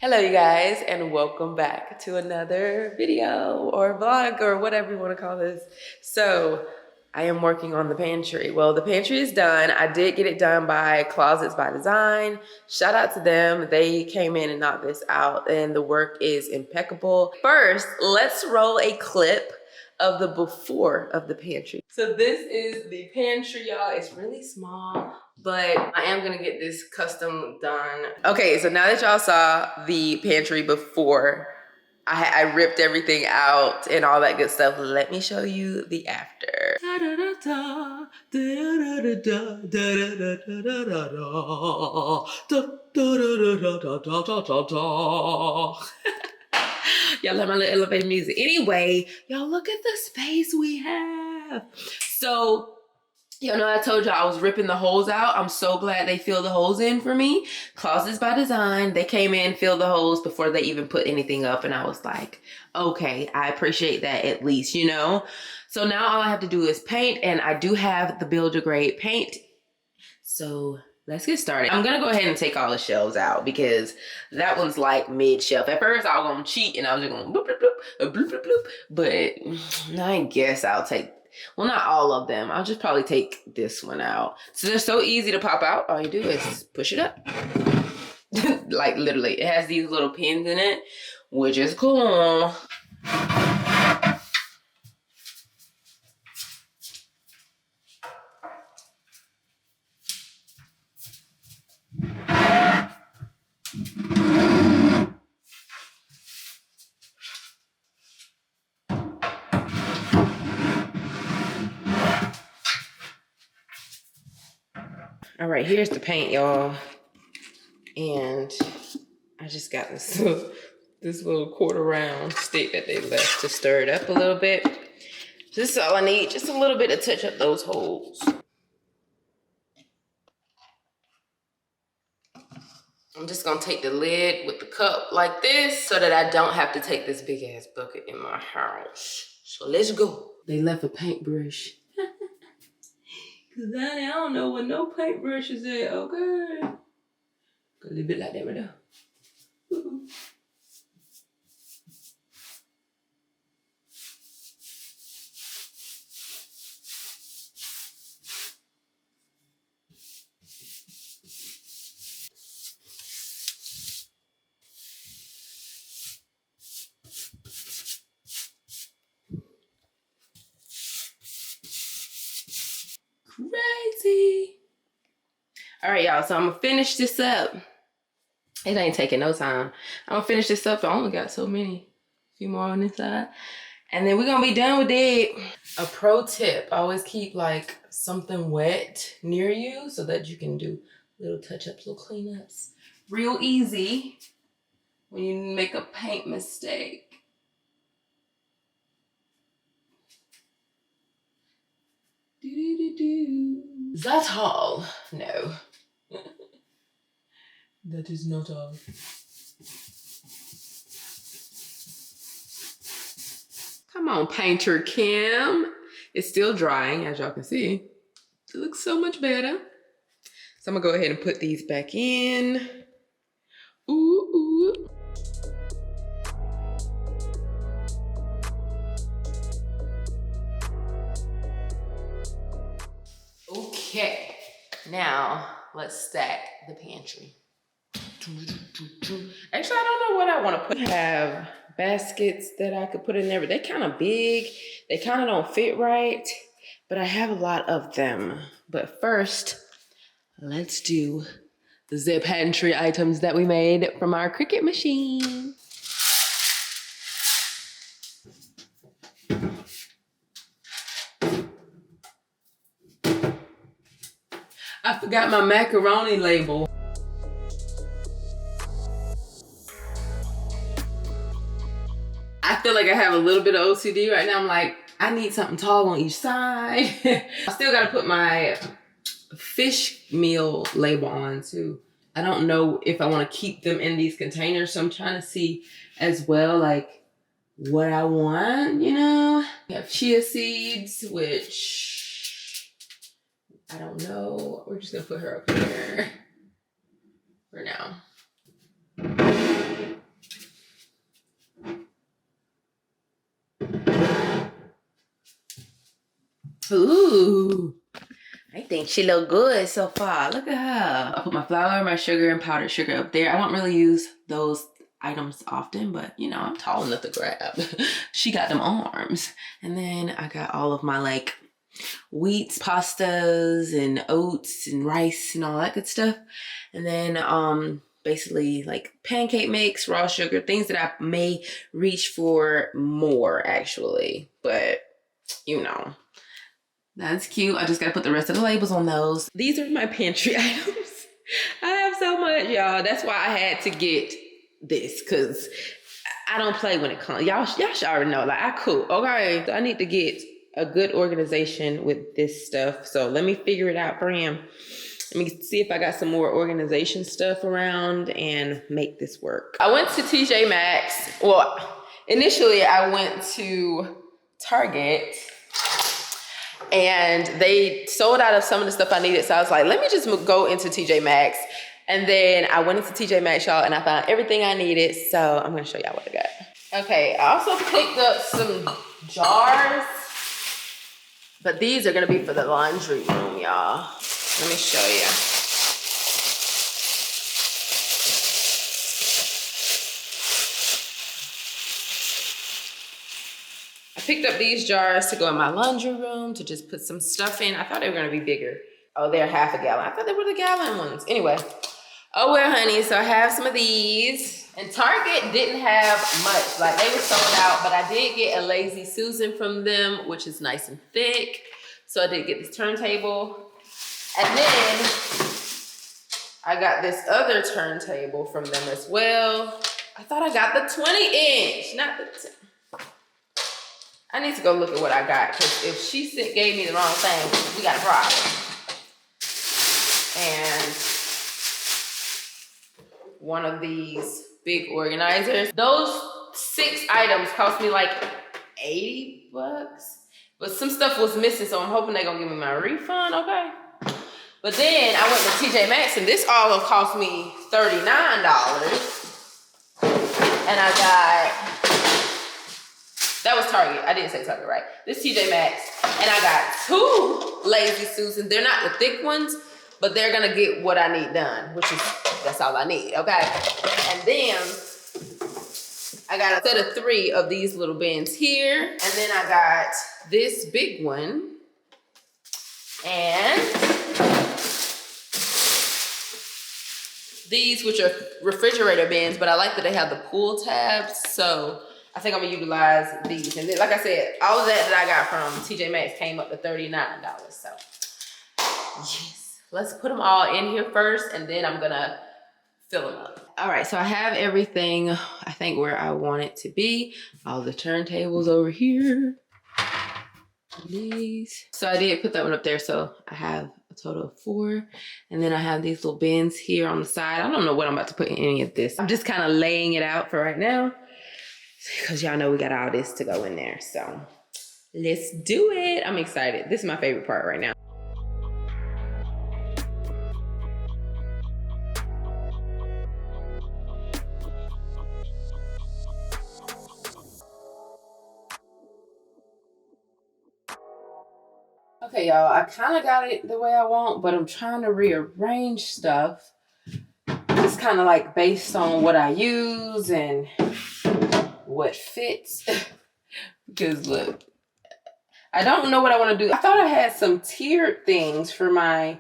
Hello you guys, and welcome back to another video or vlog or whatever you want to call this. So I am working on the pantry. Well, the pantry is done. I did get it done by Closets by Design. Shout out to them. They came in and knocked this out and the work is impeccable. First, let's roll a clip of the before of the pantry. So this is the pantry, y'all. It's really small, but I am gonna get this custom done. Okay, so now that y'all saw the pantry before, I ripped everything out and all that good stuff. Let me show you the after. Y'all love my little elevator music. Anyway, y'all look at the space we have. So, you know, I told y'all I was ripping the holes out. I'm so glad they filled the holes in for me. Closets by Design. They came in, filled the holes before they even put anything up. And I was like, okay, I appreciate that at least, you know? So now all I have to do is paint, and I do have the Builder grade paint. So let's get started. I'm gonna go ahead and take all the shelves out because that one's like mid-shelf. At first I was gonna cheat and I was just gonna bloop, bloop, bloop, bloop, bloop, bloop. But I guess I'll take, well, not all of them. I'll just probably take this one out. So they're so easy to pop out. All you do is push it up. Like literally, it has these little pins in it, which is cool. All right, here's the paint, y'all. And I just got this little quarter round stick that they left to stir it up a little bit. This is all I need, just a little bit to touch up those holes. I'm just gonna take the lid with the cup like this so that I don't have to take this big ass bucket in my house. So let's go. They left a paintbrush. Cause I don't know what no paintbrush is at, okay? Go a little bit like that right there. Crazy. All right, y'all, so I'm gonna finish this up. It ain't taking no time. I'm gonna finish this up. I only got so many, a few more on this side. And then we're gonna be done with it. A pro tip, always keep like something wet near you so that you can do little touch-ups, little cleanups. Real easy when you make a paint mistake. Is that all? No. That is not all. Come on, Painter Kim. It's still drying, as y'all can see. It looks so much better. So I'm gonna go ahead and put these back in. Ooh, ooh. Okay, now let's stack the pantry. Actually, I don't know what I want to put. I have baskets that I could put in there, but they're kind of big. They kind of don't fit right, but I have a lot of them. But first, let's do the pantry items that we made from our Cricut machine. I forgot my macaroni label. I feel like I have a little bit of OCD right now. I'm like, I need something tall on each side. I still gotta put my fish meal label on too. I don't know if I wanna keep them in these containers, so I'm trying to see as well, like, what I want, you know? We have chia seeds, which I don't know. We're just gonna put her up here for now. Ooh, I think she look good so far. Look at her. I put my flour, my sugar, and powdered sugar up there. I don't really use those items often, but you know, I'm tall enough to grab. She got them arms. And then I got all of my like wheats, pastas, and oats, and rice, and all that good stuff. And then basically like pancake mix, raw sugar, things that I may reach for more actually. But you know, that's cute. I just gotta put the rest of the labels on those. These are my pantry items. I have so much, y'all. That's why I had to get this, because I don't play when it comes. Y'all should already know, like, I cook, okay? So I need to get a good organization with this stuff. So let me figure it out for him. Let me see if I got some more organization stuff around and make this work. I went to TJ Maxx. Well, initially I went to Target and they sold out of some of the stuff I needed. So I was like, let me just go into TJ Maxx. And then I went into TJ Maxx, y'all, and I found everything I needed. So I'm gonna show y'all what I got. Okay, I also picked up some jars, but these are gonna be for the laundry room, y'all. Let me show you. I picked up these jars to go in my laundry room to just put some stuff in. I thought they were gonna be bigger. Oh, they're half a gallon. I thought they were the gallon ones. Anyway, oh well, honey, so I have some of these. And Target didn't have much. Like, they were sold out, but I did get a Lazy Susan from them, which is nice and thick. So I did get this turntable. And then I got this other turntable from them as well. I thought I got the 20-inch, not the 10. I need to go look at what I got, because if she gave me the wrong thing, we got a problem. And one of these big organizers. Those 6 items cost me like 80 bucks. But some stuff was missing, so I'm hoping they're gonna give me my refund, okay? But then I went to TJ Maxx and this all cost me $39. And I got, that was Target. I didn't say Target, right? This TJ Maxx. And I got 2 Lazy Susans. They're not the thick ones, but they're gonna get what I need done, which is, that's all I need, okay? And then I got a set of 3 of these little bins here. And then I got this big one. And these, which are refrigerator bins, but I like that they have the pull tabs. So I think I'm gonna utilize these. And then, like I said, all of that I got from TJ Maxx came up to $39. So yes, let's put them all in here first, and then I'm gonna fill them up. All right, so I have everything, I think, where I want it to be. All the turntables over here. These. So I did put that one up there, so I have a total of 4. And then I have these little bins here on the side. I don't know what I'm about to put in any of this. I'm just kind of laying it out for right now, because y'all know we got all this to go in there. So let's do it. I'm excited. This is my favorite part right now. Okay, y'all, I kind of got it the way I want, but I'm trying to rearrange stuff. It's kind of like based on what I use and what fits. Because look, I don't know what I want to do. I thought I had some tiered things for my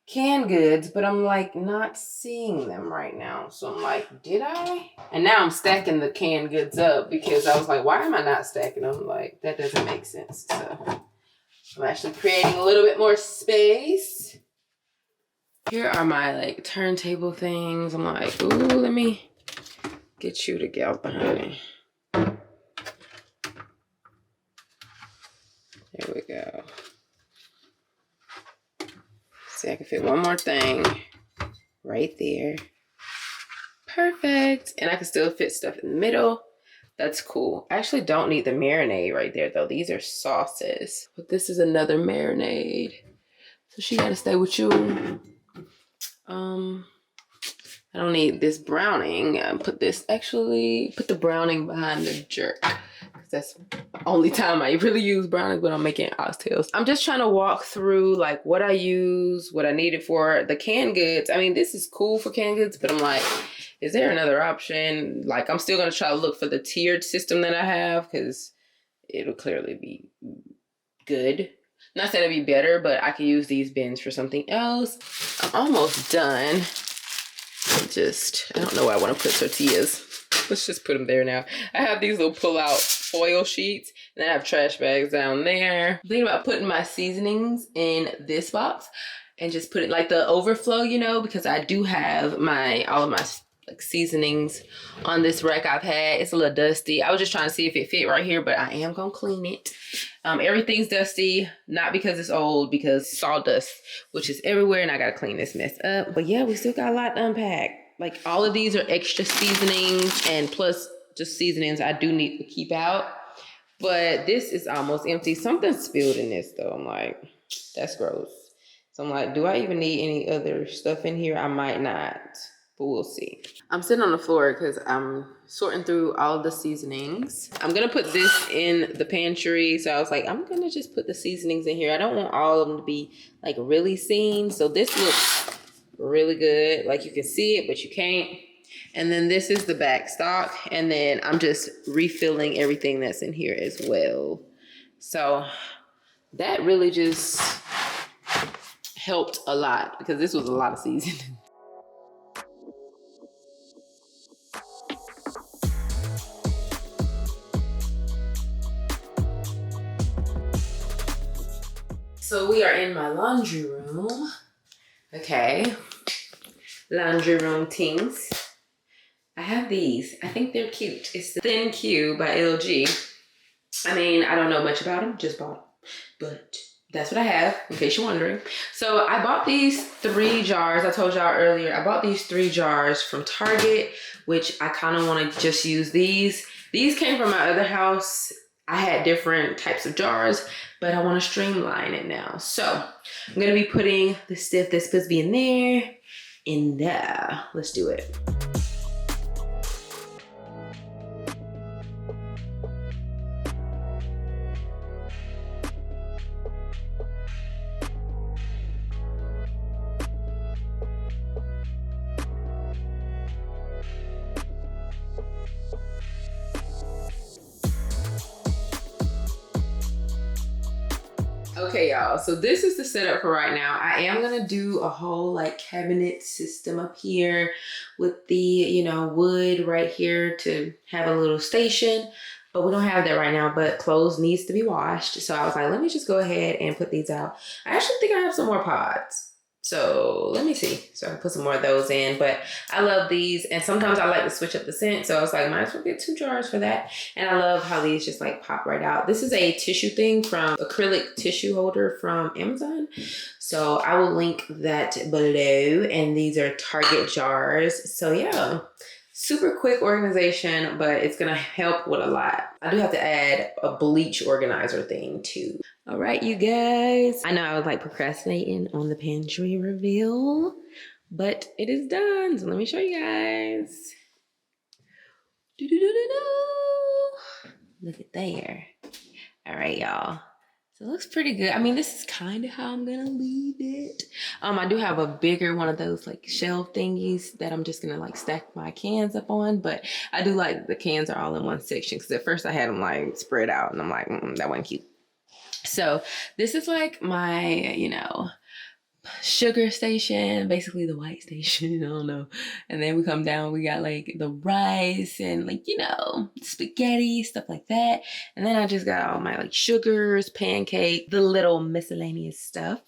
canned goods, but I'm like not seeing them right now. So I'm like, did I? And now I'm stacking the canned goods up because I was like, why am I not stacking them? Like, that doesn't make sense. So I'm actually creating a little bit more space. Here are my like turntable things. I'm like, ooh, let me get you together, honey. There we go. See, I can fit one more thing right there. Perfect. And I can still fit stuff in the middle. That's cool. I actually don't need the marinade right there though. These are sauces. But this is another marinade. So she gotta stay with you. I don't need this browning. Put the browning behind the jerk. that's the only time I really use brownies when I'm making oxtails. I'm just trying to walk through like what I use, what I need it for. The canned goods, I mean, this is cool for canned goods, but I'm like, is there another option? Like, I'm still gonna try to look for the tiered system that I have because it'll clearly be good. Not saying it'd be better, but I could use these bins for something else. I'm almost done. I don't know where I want to put tortillas. Let's just put them there now. I have these little pull-out foil sheets, and I have trash bags down there. I'm thinking about putting my seasonings in this box and just put it like the overflow, you know, because I do have all of my like seasonings on this rack I've had. It's a little dusty. I was just trying to see if it fit right here, but I am gonna clean it. Everything's dusty, not because it's old, because sawdust, which is everywhere, and I gotta clean this mess up. But yeah, we still got a lot to unpack. Like, all of these are extra seasonings, and plus just seasonings I do need to keep out. But this is almost empty. Something spilled in this though. I'm like, that's gross. So I'm like, do I even need any other stuff in here? I might not, but we'll see. I'm sitting on the floor because I'm sorting through all of the seasonings. I'm gonna put this in the pantry. So I was like, I'm gonna just put the seasonings in here. I don't want all of them to be like really seen. So this looks really good. Like, you can see it, but you can't. And then this is the back stock. And then I'm just refilling everything that's in here as well. So that really just helped a lot because this was a lot of seasoning. So we are in my laundry room. Okay, laundry room things. I have these. I think they're cute. It's the Thin Q by LG. I mean, I don't know much about them, just bought them. But that's what I have, in case you're wondering. So I bought these 3 jars. I told y'all earlier, I bought these 3 jars from Target, which I kind of want to just use these. These came from my other house. I had different types of jars, but I want to streamline it now. So I'm going to be putting the stuff that's supposed to be in there. Let's do it. Okay, y'all, so this is the setup for right now. I am gonna do a whole like cabinet system up here with the, you know, wood right here to have a little station, but we don't have that right now, but clothes needs to be washed. So I was like, let me just go ahead and put these out. I actually think I have some more pods. So let me see. So I put some more of those in, but I love these. And sometimes I like to switch up the scent. So I was like, might as well get 2 jars for that. And I love how these just like pop right out. This is a tissue thing from acrylic tissue holder from Amazon. So I will link that below. And these are Target jars. So yeah, super quick organization, but it's gonna help with a lot. I do have to add a bleach organizer thing too. All right, you guys. I know I was like procrastinating on the pantry reveal, but it is done. So let me show you guys. Look at there. All right, y'all. So it looks pretty good. I mean, this is kind of how I'm gonna leave it. I do have a bigger one of those like shelf thingies that I'm just gonna like stack my cans up on, but I do like the cans are all in one section because at first I had them like spread out and I'm like, that wasn't cute. So this is like my, you know, sugar station, basically the white station, I don't know. And then we come down, we got like the rice and like, you know, spaghetti, stuff like that. And then I just got all my like sugars, pancake, the little miscellaneous stuff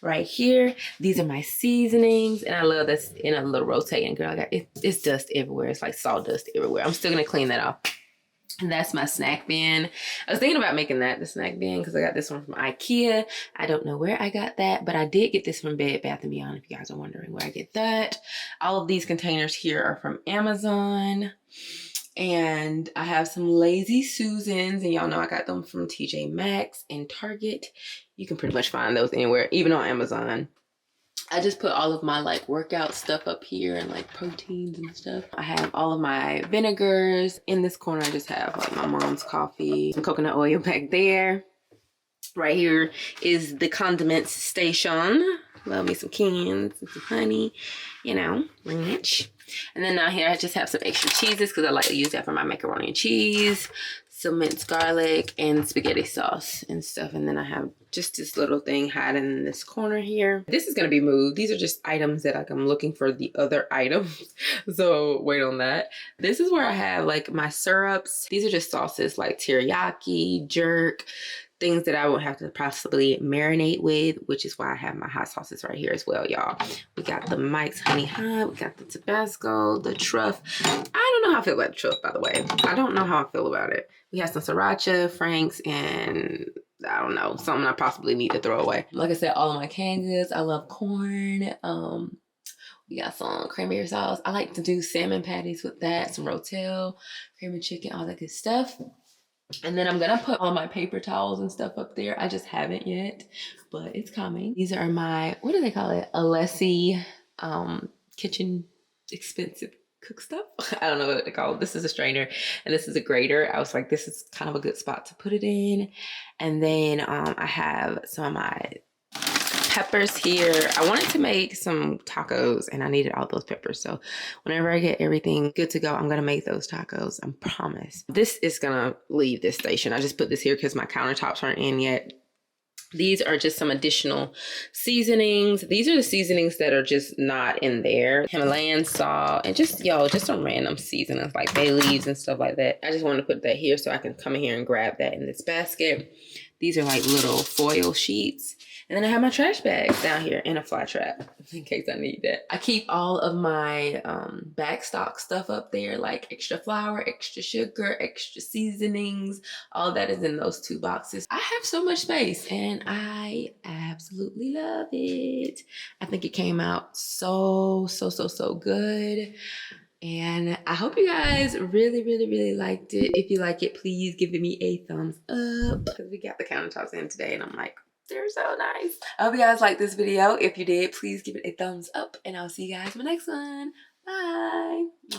right here. These are my seasonings, and I love this in a little rotating, girl. I got it's dust everywhere. It's like sawdust everywhere. I'm still gonna clean that off. And that's my snack bin. I was thinking about making that the snack bin because I got this one from IKEA. I don't know where I got that, but I did get this from Bed Bath & Beyond, if you guys are wondering where I get that. All of these containers here are from Amazon. And I have some Lazy Susans, and y'all know I got them from TJ Maxx and Target. You can pretty much find those anywhere, even on Amazon. I just put all of my like workout stuff up here and like proteins and stuff. I have all of my vinegars. In this corner, I just have like my mom's coffee, some coconut oil back there. Right here is the condiments station. Love me some cans and some honey, you know, ranch. And then down here, I just have some extra cheeses because I like to use that for my macaroni and cheese, some minced garlic, and spaghetti sauce and stuff. And then I have just this little thing hiding in this corner here. This is going to be moved. These are just items that like I'm looking for the other items. So wait on that. This is where I have like my syrups. These are just sauces like teriyaki, jerk, things that I won't have to possibly marinate with, which is why I have my hot sauces right here as well, y'all. We got the Mike's Honey Hot, we got the Tabasco, the truff. I don't know how I feel about the truff, by the way. I don't know how I feel about it. We have some sriracha, Frank's, and I don't know, something I possibly need to throw away. Like I said, all of my canned goods. I love corn. We got some cranberry sauce. I like to do salmon patties with that, some rotel, cream and chicken, all that good stuff. And then I'm gonna put all my paper towels and stuff up there. I just haven't yet, but it's coming. These are my, what do they call it? Alessi kitchen expensive cook stuff. I don't know what they call it. This is a strainer and this is a grater. I was like, this is kind of a good spot to put it in. And then I have some of my peppers here. I wanted to make some tacos and I needed all those peppers. So whenever I get everything good to go, I'm going to make those tacos. I promise. This is going to leave this station. I just put this here because my countertops aren't in yet. These are just some additional seasonings. These are the seasonings that are just not in there. Himalayan salt and just, y'all, just some random seasonings like bay leaves and stuff like that. I just wanted to put that here so I can come in here and grab that in this basket. These are like little foil sheets. And then I have my trash bags down here and a fly trap in case I need that. I keep all of my backstock stuff up there, like extra flour, extra sugar, extra seasonings. All that is in those 2 boxes. I have so much space and I absolutely love it. I think it came out so good. And I hope you guys really liked it. If you like it, please give me a thumbs up because we got the countertops in today and I'm like, they're so nice. I hope you guys liked this video. If you did, please give it a thumbs up and I'll see you guys in my next one. Bye.